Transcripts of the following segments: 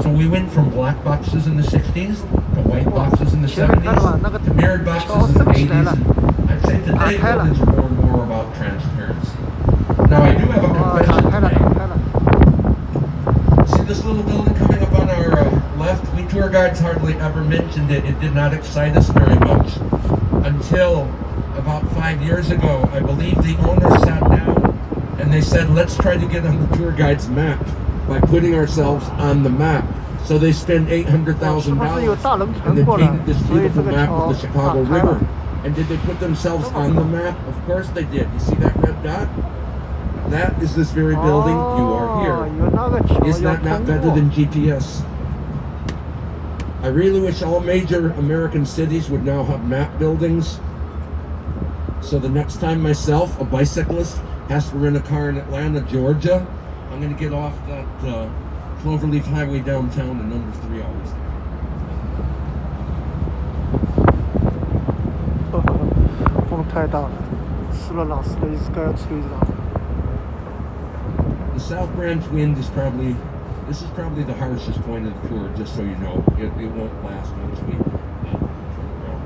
So we went from black boxes in the 60s to white boxes in the 70s to mirrored boxes in the 80s. And I'd say today buildings are more and more about transparency. Now I do have a confession to make. See this little building coming up on our left? We tour guides hardly ever mentioned it. It did not excite us very much until about 5 years ago. I believe the owners sat down and they said, let's try to get on the tour guide's map by putting ourselves on the map. So they spent $800,000 and they painted this beautiful map of the Chicago River. And did they put themselves on the map? Of course they did. You see that red dot? That is this very building. You are here. Is that not better than GPS? I really wish all major American cities would now have map buildings. So the next time myself, a bicyclist, has to rent a car in Atlanta, Georgia, I'm going to get off that Cloverleaf Highway downtown in under 3 hours. The South Branch wind is probably, this is probably the harshest point of the tour, just so you know. It won't last once we turn around.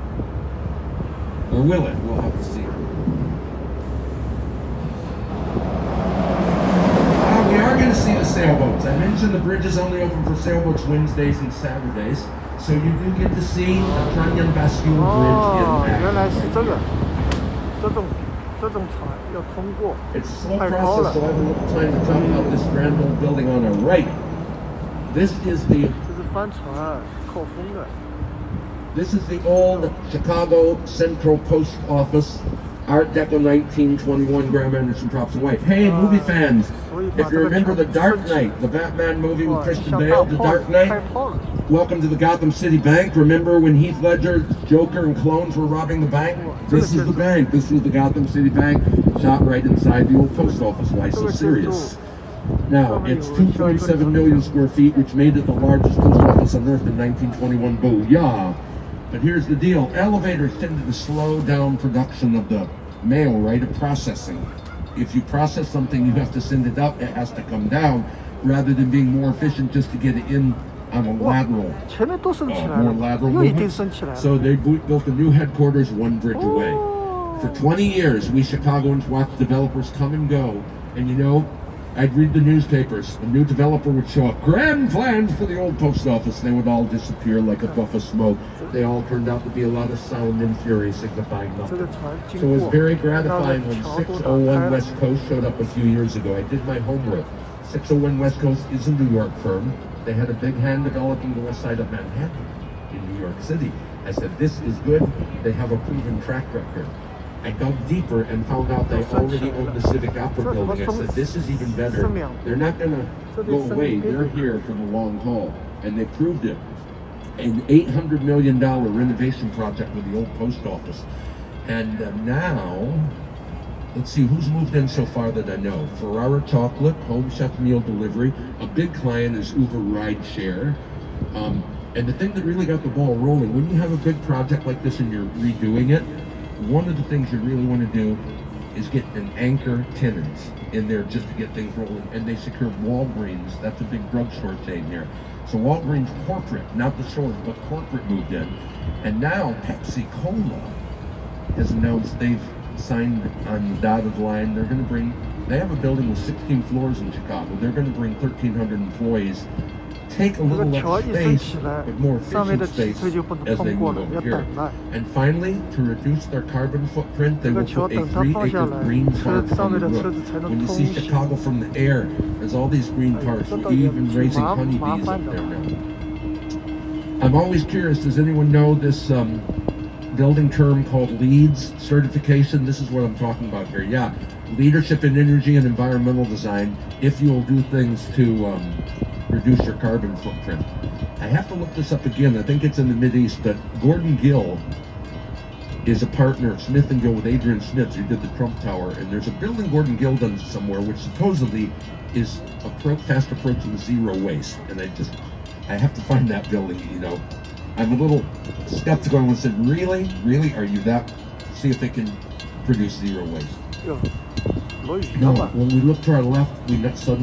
Or will it? We'll have to see. We are going to see the sailboats. I mentioned the bridge is only open for sailboats Wednesdays and Saturdays, so you do get to see the Trunnion Bascule Bridge in action. It's a slow process, so I have a little time to talk about this grand old building on our right. This is the old Chicago Central Post Office, Art Deco 1921, Graham Anderson props and white. Hey, movie fans, if you remember The Dark Knight, the Batman movie with Christian Bale, The Dark Knight, welcome to the Gotham City Bank. Remember when Heath Ledger, Joker, and clones were robbing the bank? This is the bank. This was the Gotham City Bank, shot right inside the old post office. Why so serious? Now, it's 2.7 million square feet, which made it the largest post office on Earth in 1921. Booyah! But here's the deal. Elevators tended to slow down production of the mail, right? Of processing. If you process something, you have to send it up. It has to come down, rather than being more efficient just to get it in on a lateral, more lateral movement. So they built a new headquarters one bridge away. For 20 years, we Chicagoans watched developers come and go. And you know, I'd read the newspapers. A new developer would show up. Grand plans for the old post office. They would all disappear like a puff of smoke. They all turned out to be a lot of sound and fury, signifying nothing. So it was very gratifying when 601 West Coast showed up a few years ago. I did my homework. 601 West Coast is a New York firm. They had a big hand developing the west side of Manhattan in New York City. I said, this is good. They have a proven track record. I dug deeper and found out they already own the Civic Opera building. I said, this is even better. They're not going to go away. They're here for the long haul. And they proved it. An $800 million renovation project with the old post office. And now, let's see, who's moved in so far that I know? Ferrara Chocolate, Home Chef Meal Delivery. A big client is Uber Rideshare. And the thing that really got the ball rolling, when you have a big project like this and you're redoing it, one of the things you really want to do is get an anchor tenant in there just to get things rolling. And they secured Walgreens. That's a big drugstore chain here. So Walgreens corporate, not the stores, but corporate moved in. And now Pepsi Cola has announced they've signed on the dotted line. They're going to bring, they have a building with 16 floors in Chicago. They're going to bring 1,300 employees. Take a little less space, but more efficient space as they move over here. And finally, to reduce their carbon footprint, they will put a 3-acre green park on the roof. When you see Chicago from the air, there's all these green parks, even raising honeybees up there now. I'm always curious, does anyone know this building term called LEEDs certification? This is what I'm talking about here. Yeah, leadership in energy and environmental design, if you'll do things to reduce your carbon footprint. I have to look this up again. I think it's in the Mideast, but Gordon Gill is a partner of Smith & Gill with Adrian Smith, who did the Trump Tower, and there's a building Gordon Gill done somewhere which supposedly is fast approaching zero waste. And I have to find that building, you know. I'm a little skeptical and said, really? Really? Are you that? See if they can produce zero waste. No, when we look to our left, we suddenly